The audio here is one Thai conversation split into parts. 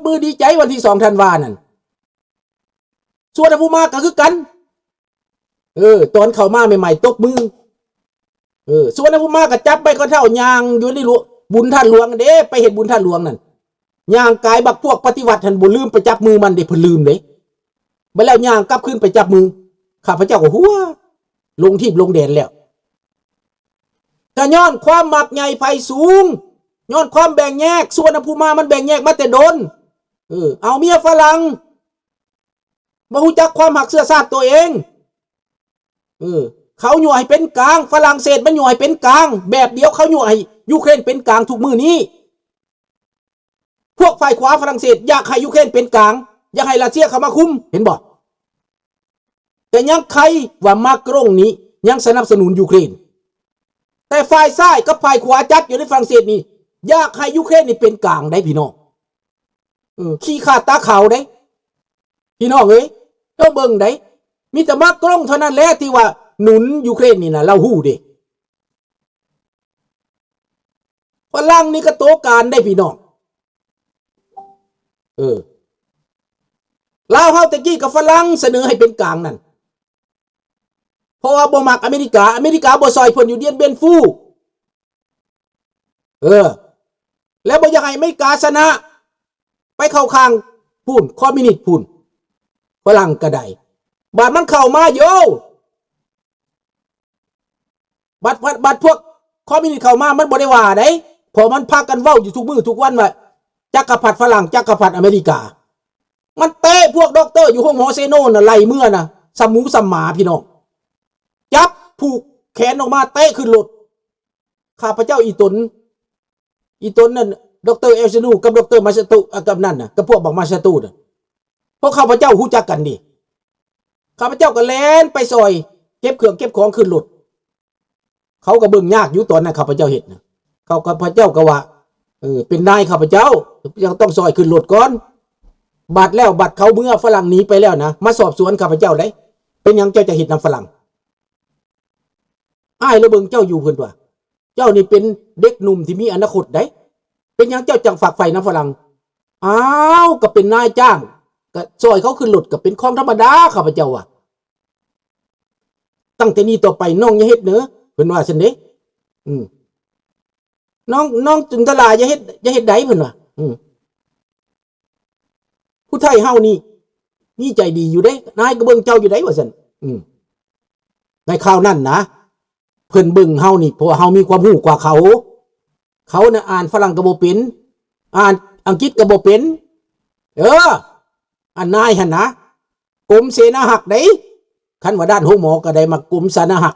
มือดีใจวันที่2 ธันวานั่นส่วนผู้มาก็คือกันตอนเข้ามาใหม่ๆตบมือส่วนผู้มาก็จับไปก็เท่ายางอยู่ในบุญท่านหลวงเด้ไปเห็นบุญท่านหลวงนั่นย่างกายบักพวกปฏิวัติท่านบ่ลืมไปจับมือมันเด้เพิ่นลืมเด้บัดแล้วย่างกลับขึ้นไปจับมือข้าพเจ้าก็หัวลงที่ลงแดนแล้วก็ย้อนความมักใหญ่ไผสูงย้อนความแบ่งแยกส่วนผู้มามันแบ่งแยกมาแต่โดนเอาเมียฝรั่งบ่ฮู้จักความหักเสื้อชาติตัวเองเขาอยู่ให้เป็นกลางฝรั่งเศสมันอยู่ให้เป็นกลางแบบเดียวเขาอยู่ให้ยูเครนเป็นกลางทุกมื้อนี้พวกฝ่ายขวาฝรั่งเศสอยากให้ยูเครนเป็นกลางอยากให้รัสเซียเข้ามาคุมเห็นบ่แต่ยังใครว่ามาโกรงนี้ยังสนับสนุนยูเครนแต่ฝ่ายซ้ายกับฝ่ายขวาจัดอยู่ในฝรั่งเศสนี่อยากให้ยูเครนนี่เป็นกลางได้พี่น้องขี้ขาดตาขาวได้พี่น้องเอ้ยต้องเบิ่งได้มีแต่มาโกรงเท่านั้นแหละที่ว่าหนุนยูเครนนี่นะเราฮู้เด้ฝรั่งนี่ก็โตการได้พี่น้องลาวเฮาตะกี้กับฝรั่งเสนอให้เป็นกลางนั่นเพราะว่าบ่มักอเมริกาบ่ซอยเพิ่นอยู่เดียนเบนฟูแล้วบ่อยากให้อเมริกาชนะไปเข้าข้างพูนคอมมิวนิสต์พูนฝรั่งก็ได้บาดมันเข้ามาโยบัดพวกคอมมิวนิสต์เข้ามามันบ่ได้ว่าได้พอมันพากันเว้าอยู่ทุกมื้อทุกวันว่าจักรพรรดิฝรั่งจักรพรรดิอเมริกามันเตะพวกด็อกเตอร์อยู่ห้องหมอเซโนน่ะไล่เมื่อน่ะสมูสมหมาพี่น้องจับผูกแขนออกมาเตะขึ้นรถข้าพเจ้าอีตนนั่นดร.เอลซนูกับดร.มาชตุกับนั่นน่ะกับพวกบักมาชตุน่ะพวกข้าพเจ้าฮู้จักกันดิข้าพเจ้าก็แล่นไปซอยเก็บเครื่องเก็บของขึ้นรถเขาก็เบิ่งยากอยู่ตอนนั้นข้าพเจ้าเฮ็ดน่ะข้าพเจ้าก็ว่าเป็นนายข้าพเจ้ายังต้องซอยขึ้นรถก่อนบัดแล้วบัดเขาเมื่อฝรั่งหนีไปแล้วนะมาสอบสวนข้าพเจ้าได้เป็นหยังเจ้าจะเฮ็ดนำฝรั่งอ้ายแล้วเบิ่งเจ้าอยู่เพิ่นว่าเจ้านี่เป็นเด็กหนุ่มที่มีอนาคตได้เป็นหยังเจ้าจังฝักใฝ่นำฝรั่งอ้าวก็เป็นนายจ้างก็ซอยเขาขึ้นรถก็เป็นของธรรมดาข้าพเจ้าว่าตั้งแต่นี้ต่อไปน้องอย่าเฮ็ดเด้อเพิ่นว่าซั่นเด้น้องจินตลาอย่าเฮ็ดใดเพิ่นว่าผู้ไทยเฮานี่ใจดีอยู่เด้นายก็เบิ่งเจ้าอยู่ได้ว่าซั่นในคราวนั้นนะเพิ่นเบิ่งเฮานี่เพราะเฮามีความรู้กว่าเขาน่ะอ่านฝรั่งก็บ่เป็นอ่านอังกฤษก็บ่เป็นอันนายหั่นนะกรมเสนาหักได้คันว่าด้านโรงหมอก็ได้มากรมเสนาหัก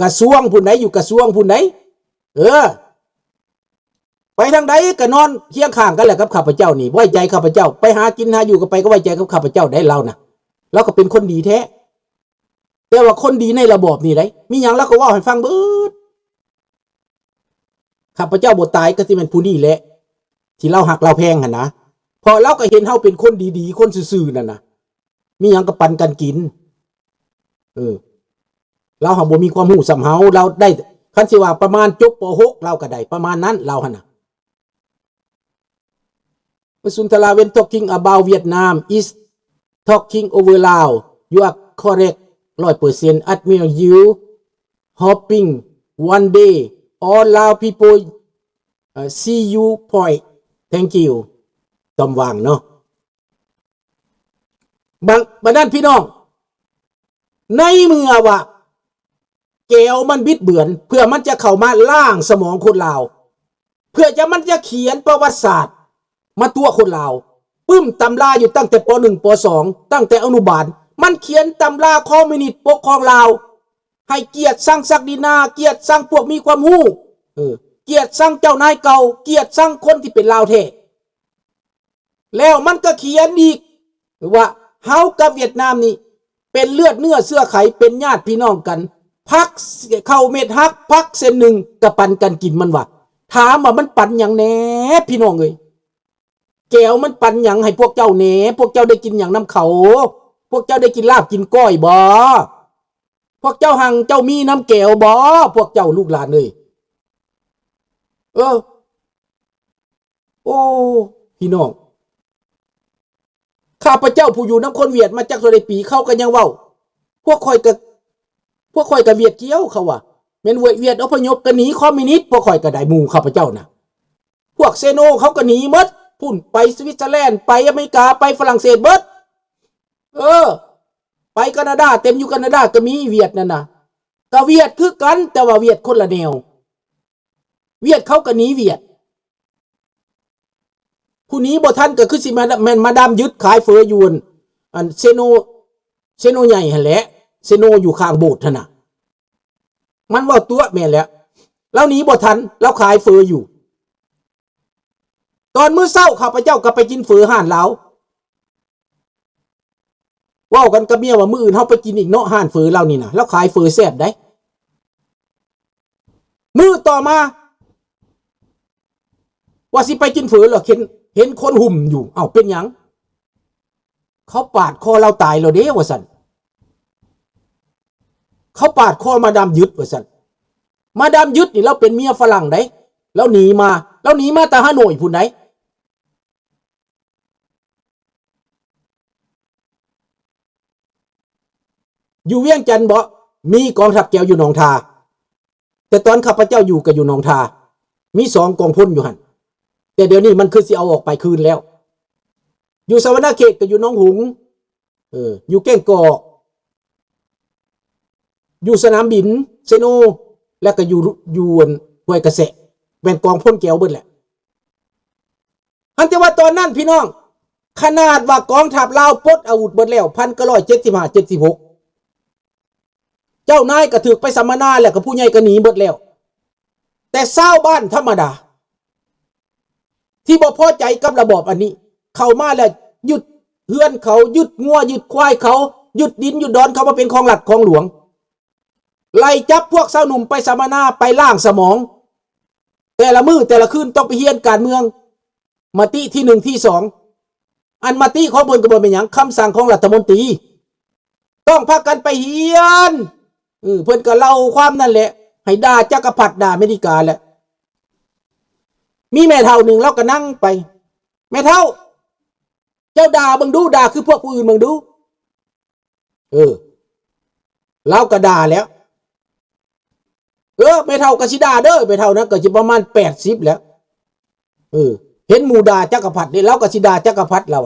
กระทรวงผู้ใดอยู่กระทรวงผู้ใดไปทางใดก็นอนเคียงข้างกันแหละกับข้าพเจ้านี่ไว้ใจข้าพเจ้าไปหากินหาอยู่ก็ไปก็ไว้ใจกับข้าพเจ้าได้เรานะเราก็เป็นคนดีแท้แต่ว่าคนดีในระบอบนี่ได้มีหยังแล้วก็ว่าให้ฟังเบิดข้าพเจ้าบ่ตายก็สิเป็นผู้นี้แหละที่เราหักเราแพงหั่นนะพอเราก็เห็นเฮาเป็นคนดีๆคนซื่อๆนั่นน่ะมีหยังก็ปันกันกินเราหาบ่มีความรู้สำเฮาเราได้คันสิว่าประมาณจบป .6 เราก็ได้ประมาณนั้นเราหั่นน่ะSuntala when talking about Vietnam is talking over Lao. You are correct, 100%. Admire you. Hoping one day all Lao people see you point. Thank you. ตอมวางเนาะบัดนั้นพี่น้องในเมื่อว่าแก้วมันบิดเบือนเพื่อมันจะเข้ามาล่างสมองคนลาวเพื่อจะมันจะเขียนประวัติศาสตร์มาตัวคนลาวปึ้มตำราอยู่ตั้งแต่ป .1 ป .2 ตั้งแต่อนุบาลมันเขียนตำราคอมมิวนิสต์ปกครองลาวให้เกียรติสร้างศักดินาเกียรติสร้างพวกมีความรู้เกียรติสร้างเจ้านายเก่าเกียรติสร้างคนที่เป็นลาวแท้แล้วมันก็เขียนอีกว่าเฮากับเวียดนามนี่เป็นเลือดเนื้อเสื้อไขเป็นญาติพี่น้องกันพักเข้าเม็ดฮักพักเส้นหนึ่งก็ปันกันกินมันว่าถามว่ามันปันอย่างแหน่พี่น้องเอ้ยแก้วมันปันหยังให้พวกเจ้าแหน่พวกเจ้าได้กินอย่างน้ำเขาพวกเจ้าได้กินลาบกินก้อยบ่พวกเจ้าหังเจ้ามีน้ำแก้วบ่พวกเจ้าลูกหลานเลยโอ้พี่น้อง ข้าพเจ้าผู้อยู่น้ำคนเวียดมาจากโซเดปีเขาก็ยังเว้าพวกข่อยก็เวียดเกี้ยวเขาว่าแม่นเวียดอพยพก็หนีคอมมิวนิสต์พวกข่อยก็ได้หมู่ข้าพเจ้าน่ะพวกเซโนเขาก็หนีหมดพุ่นไปสวิตเซอร์แลนด์ไปอเมริกาไปฝรั่งเศสเบิดไปแคนาดาเต็มอยู่แคนาดาก็มีเวียดนั่นน่ะก็เวียดคือกันแต่ว่าเวียดคนละแนวเวียดเขาก็หนีเวียดผู้นี้บ่ทันก็คือสิมาดามยึดขายเฟอร์ยวนอันเซโนใหญ่หั่นแหละเซโนอยู่ข้างโบสถ์น่ะมันว่าตัวแม่นแล้วแล้วหนีบ่ทันแล้วขายเฟอร์อยู่ตอนมื้อเช้าข้าพเจ้าก็ไปกินเฟอร์ห้านเราเว้ากันกับเมียว่ามื้ออื่นเฮาไปกินอีกเนาะห้านเฟอร์เรานี่น่ะแล้วขายเฟอร์แซ่บได้มื้อต่อมาว่าสิไปกินเฟอร์เหรอเห็นคนหุ่มอยู่เอ้าเป็นหยังเขาปาดคอเราตายแล้วเด้ว่าซั่นเขาปาดคอมาดามยึดว่าซั่นมาดามยึดนี่เราเป็นเมียฝรั่งได้แล้วหนีมาแต่ฮานอยพุ่นไหนอยู่เวียงจันทน์บ่มีกองทัพแก้วอยู่หนองทาแต่ตอนข้าพเจ้าอยู่ก็อยู่หนองทามี2กองพลอยู่หั่นแต่เดี๋ยวนี้มันคือสิเอาออกไปคืนแล้วอยู่สวรรณเขตก็อยู่หนองหุงอยู่แก้งกอกอยู่สนามบินเซโนแล้วก็อยู่ห้วยกระแสเป็นกองพลแก้วเบิดแหละอันแต่ว่าตอนนั้นพี่น้องขนาดว่ากองทัพลาวปลดอาวุธเบิดแล้ว1975-76เจ้านายก็ถูกไปสัมมนาแล้วก็ผู้ใหญ่ก็หนีเบิดแล้วแต่ชาวบ้านธรรมดาที่บ่พอใจกับระบอบอันนี้เข้ามาแล้วยึดเฮือนเขายึดงัวยึดควายเขายึดดินยึดดอนเขามาเป็นของรัฐของหลวงไล่จับพวกสาวหนุ่มไปสัมมนาไปล่างสมองแต่ละมื้อแต่ละคืนต้องไปเฮียนการเมืองมติที่1ที่2อันมติของเพิ่นก็บ่เป็นหยังคำสั่งของรัฐมนตรีต้องพากันไปเฮียนเพิ่นก็เล่าความนั่นแหละให้ด่าจักรพรรดิด่าอเมริกาแหละมีแม่เฒ่าหนึ่งเราก็นั่งไปแม่เฒ่าเจ้าด่าเบิ่งดูด่าคือพวกผู้อื่นเบิ่งดูเราก็ด่าแล้วแม่เฒ่าก็สิด่าเด้อแม่เฒ่านั้นก็สิประมาณ80แล้วเห็นหมู่ด่าจักรพรรดินี่เราก็สิด่าจักรพรรดิเรา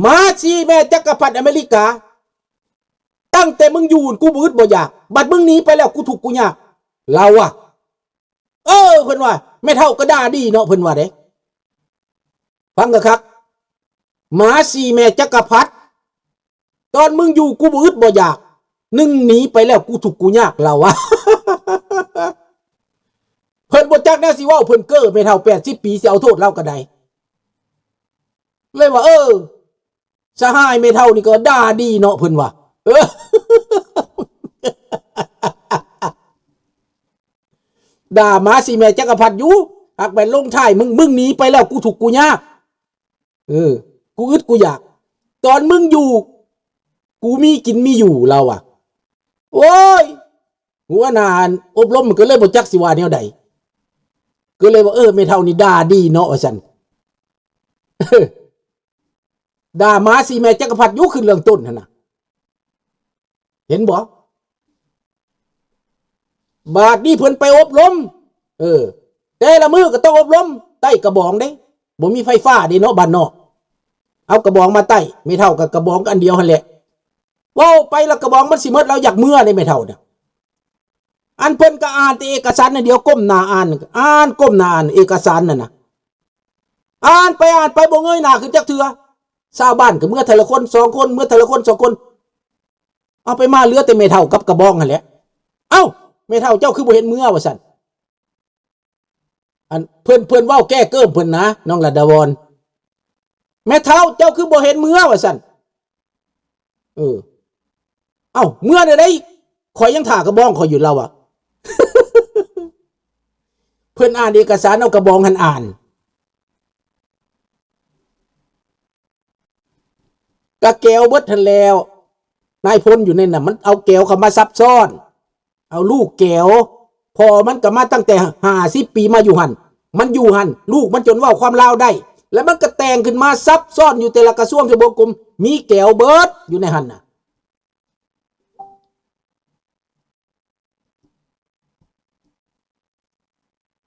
มาสิแม่จักรพรรดิอเมริกาตั้งแต่มึงอยู่กูบ่อึดบ่อยากบัดมึงหนีไปแล้วกูทุกข์กูยากเราเพิ่นว่าแม่เฒ่าก็ด่าดีเนาะเพิ่นว่าเด้ฟังกันครับหมาสี่แม่จักรพรรดิตอนมึงอยู่กูบ่อึดบ่อยากนึ่งหนีไปแล้วกูทุกข์กูยากเราเพิ่นบ่จักแน่สิว่าเพิ่นเก้อแม่เฒ่า80 ปีสิเอาโทษเราก็ได้เลยว่าสหายแม่เฒ่านี่ก็ด่าดีเนาะเพิ่นว่าด่ามาสิแม่จักรพรรดิอยู่หากไปลงท้ายมึงหนีไปแล้วกูทุกข์กูยากกูอึดกูอยากตอนมึงอยู่กูมีกินมีอยู่เราโอ้ยหัวนานอบรมมันก็เลยบ่จักสิว่าแนวใดก็เลยว่าแม่เฒ่านี่ด่าดีเนาะว่าซั่นด่ามาสิแม่จักรพรรดิอยู่ขึ้นเรื่องต้นหั่นน่ะเห็นบ่บาดนี้เพิ่นไปอบรมแต่ละมื้อก็ต้องอบรมใต้กระบองเด้บ่มีไฟฟ้าเด้เนาะบ้านนอกเอากระบองมาใต้ไม่เท่ากับกระบองอันเดียวหั่นแหละว้าวไปแล้วกระบองมันสิหมดเราอยากเมื่อได้ไม่เท่าน่ะอันเพิ่นก็อ่านแต่เอกสารอันเดียวก้มหน้าอ่านก้มหน้าอ่านเอกสารนั่นน่ะอ่านไปบ่เงยหน้าขึ้นจักเทื่อชาวบ้านก็เมื่อแต่ละคน2คนเมื่อแต่ละคน2คนเอาไปมาเหลือแต่ไม่เท่ากับกระบองหั่นแหละเอ้าไม่เท่าเจ้าคือบ่เห็นเมื่อว่าซั่นอันเพิ่นเว้าแก้เกิ้มเพิ่นนะน้องระดาวรแม่เท่าเจ้าคือบ่เห็นเมื่อว่าซั่นเอ้าเมื่อได้ข่อยยังถ่ากระบองข่อยอยู่เราเพิ่นอ่านเอกสารเอากระบองหันอ่านกะแก้วเบิดทันแล้วนายพลอยู่ในน่ะมันเอาแก้วเข้ามาซับซ้อนเอาลูกแก้วพอมันก็มาตั้งแต่50 ปีมาอยู่หั่นมันอยู่หั่นลูกมันจนเว้าความลาวได้ แล้วมันก็แต่งขึ้นมาซับซ้อนอยู่แต่ละกระทรวงทบวงกรมมีแก้วเบิร์ดอยู่ในหันน่ะ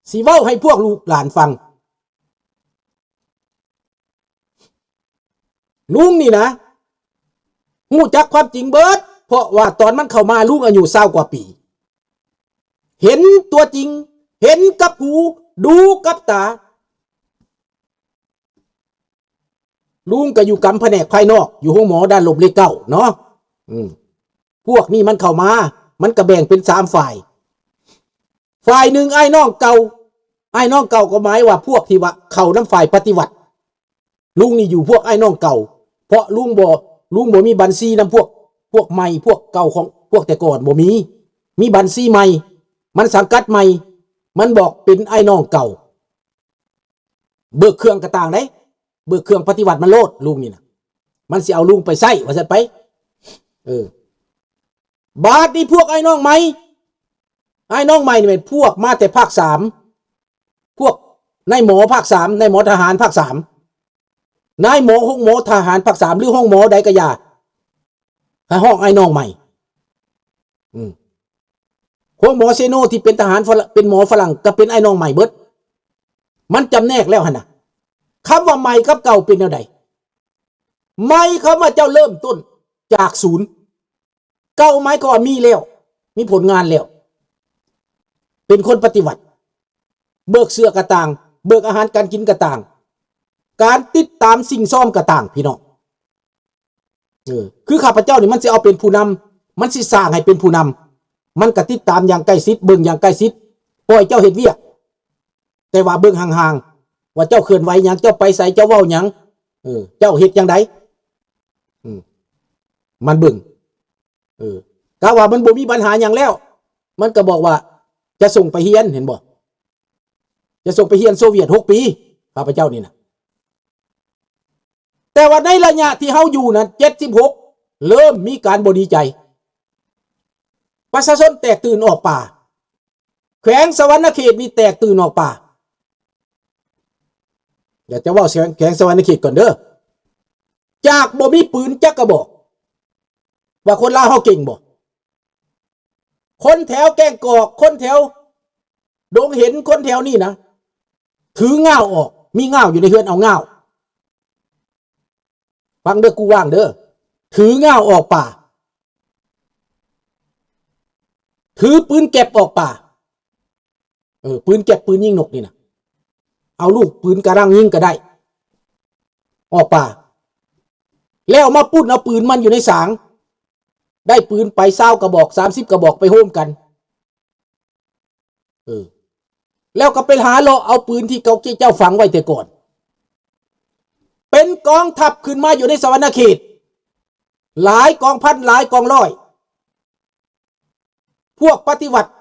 สิเว้าให้พวกลูกหลานฟังลุงนี่นะหูจักความจริงเบิร์ดเพราะว่าตอนมันเข้ามาลุงอายุ20 กว่าปีเห็นตัวจริงเห็นกับหูดูกับตาลุงก็อยู่กำแผนกภายนอกอยู่ห้องหมอด้านลบเลข 9เนาะพวกนี้มันเข้ามามันก็แบ่งเป็น3 ฝ่ายหนึ่งไอ้น้องเก่าก็หมายว่าพวกที่ว่าเข้าน้ำฝ่ายปฏิวัติลุงนี่อยู่พวกไอ้น้องเก่าเพราะลุงบ่มีบัญชีนำพวกใหม่พวกเก่าของพวกแต่ก่อนบ่มีบัญชีใหม่มันสังกัดใหม่มันบอกเป็นไอ้น้องเก่าเบิกเครื่องกระต่างได้เบิกเครื่องปฏิวัติมันโลดลุงนี่นะมันสิเอาลุงไปใส่ว่าซั่นไปบาดนี้พวกไอ้น้องใหม่นี่เป็นพวกมาแต่ภาค3พวกนายหมอภาค3นายหมอทหารภาค3นายหมอห้องหมอทหารภาค3หรือห้องหมอใดก็อย่าให้ห้องไอ้น้องใหม่ห้องหมอเซโนที่เป็นทหารเป็นหมอฝรั่งก็เป็นไอ้น้องใหม่เบิดมันจำแนกแล้วหั่นน่ะคำว่าใหม่กับเก่าเป็นแนวใดใหม่คำว่าเจ้าเริ่มต้นจากศูนย์เก่าหมายก็ว่ามีแล้วมีผลงานแล้วเป็นคนปฏิวัติเบิกเสื้อกระต่างเบิกอาหารการกินกระต่างการติดตามสิ่งซ่อมกระต่างพี่น้องคือข้าพเจ้านี่มันสิเอาเป็นผู้นำมันสิสร้างให้เป็นผู้นำมันก็ติดตามอย่างใกล้ชิดเบิ่งอย่างใกล้ชิดปล่อยเจ้าเฮ็ดเวียกแต่ว่าเบิ่งห่างๆว่าเจ้าเคลื่อนไหวหยังเจ้าไปไสเจ้าเว้าหยังเจ้าเฮ็ดจังไดมันเบิ่งกะว่ามันบ่มีปัญหาหยังแล้วมันก็บอกว่าจะส่งไปเฮียนเห็นบ่จะส่งไปเฮียนโซเวียต6 ปีข้าพเจ้านี่นะแต่ว่าในระยะที่เฮาอยู่นั้น76เริ่มมีการบ่ดีใจประชาชนแตกตื่นออกป่าแขวงสวรรณเขตนี่แตกตื่นออกป่าเดี๋ยวจะว่าแขวงสวรรณเขตก่อนเด้อจากบ่มีปืนจักกระบอกว่าคนลาวเฮาเก่งบ่คนแถวแก้งกอกคนแถวดงเห็นคนแถวนี่นะถือง่าวออกมีง่าวอยู่ในเฮือนเอาง่าวฟังเด้อกูว่างเด้อถือง่าวออกป่าถือปืนเก็บออกป่าปืนเก็บปืนยิงนกนี่นะเอาลูกปืนกระรังยิงก็ได้ออกป่าแล้วมาปุ้นเอาปืนมันอยู่ในสางได้ปืนไป20 กระบอก30 กระบอกไปโฮมกันแล้วก็ไปหาเลาะเอาปืนที่เจ้าฝังไว้แต่ก่อนเป็นกองทัพขึ้นมาอยู่ในสวรรณเขตหลายกองพันหลายกองร้อยพวกปฏิวัติ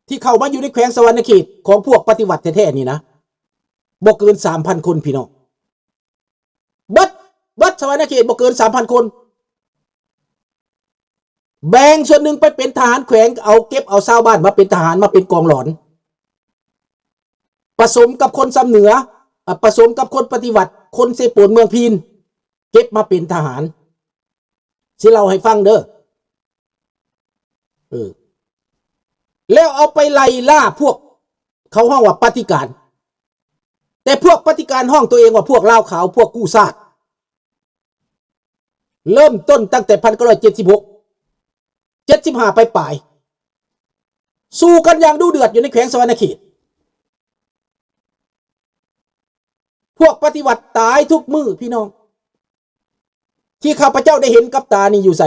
ที่เข้ามาอยู่ในแขวงสวรรณเขตของพวกปฏิวัติแท้ๆนี่นะบ่เกิน 3,000 คนพี่น้องบัดสวรรณเขตบ่เกิน 3,000 คนแบ่งส่วนหนึ่งไปเป็นทหารแขวงเอาเก็บเอาชาวบ้านมาเป็นทหารมาเป็นกองหลอนผสมกับคนซ้ำเหนือผสมกับคนปฏิวัติคนเสปวนเมืองพีนเก็บมาเป็นทหารสิเล่าให้ฟังเด้อแล้วเอาไปไล่ล่าพวกเขาห้องว่าปฏิการแต่พวกปฏิการห้องตัวเองว่าพวกลาวขาวพวกกู้ซาดเริ่มต้นตั้งแต่1976 75ไปสู้กันอย่างดูเดือดอยู่ในแขวงสวรรณเขตพวกปฏิวัติตายทุกมือพี่น้องที่ข้าพเจ้าได้เห็นกับตานี่อยู่ไส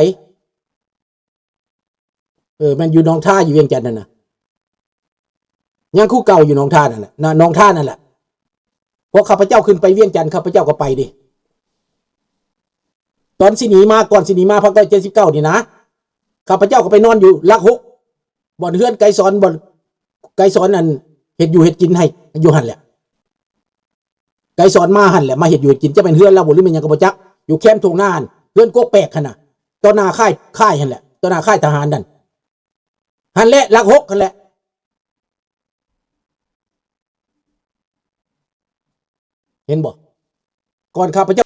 มันอยู่หนองท่าอยู่เวียงจันทน์นั่นน่ะยังคู่เก่าอยู่หนองท่านั่นแหละหนองท่านั่นแหละพอข้าพเจ้าขึ้นไปเวียงจันทน์ข้าพเจ้าก็ไปดิตอนสิหนีมาก่อนสิหนีมา1979นี่นะข้าพเจ้าก็ไปนอนอยู่ลัก6บ่อนเฮือนไกรสอนนั่นเฮ็ดอยู่เฮ็ดกินให้อยู่หั่นแหละไกรสอนมาหั่นแหละมาเฮ็ดอยู่เฮ็ดกินจะเป็นเฮือนเราบ่หรือมันหยังก็บ่จักอยู่แคมป์ทุ่งนาเฮือนโกกแปลกหั่นน่ะต่อหน้าค่ายหั่นแหละต่อหน้าค่ายทหารนั่นหั่นแหละลัก6หั่นแหละเห็นบ่ ก่อนข้าพเจ้า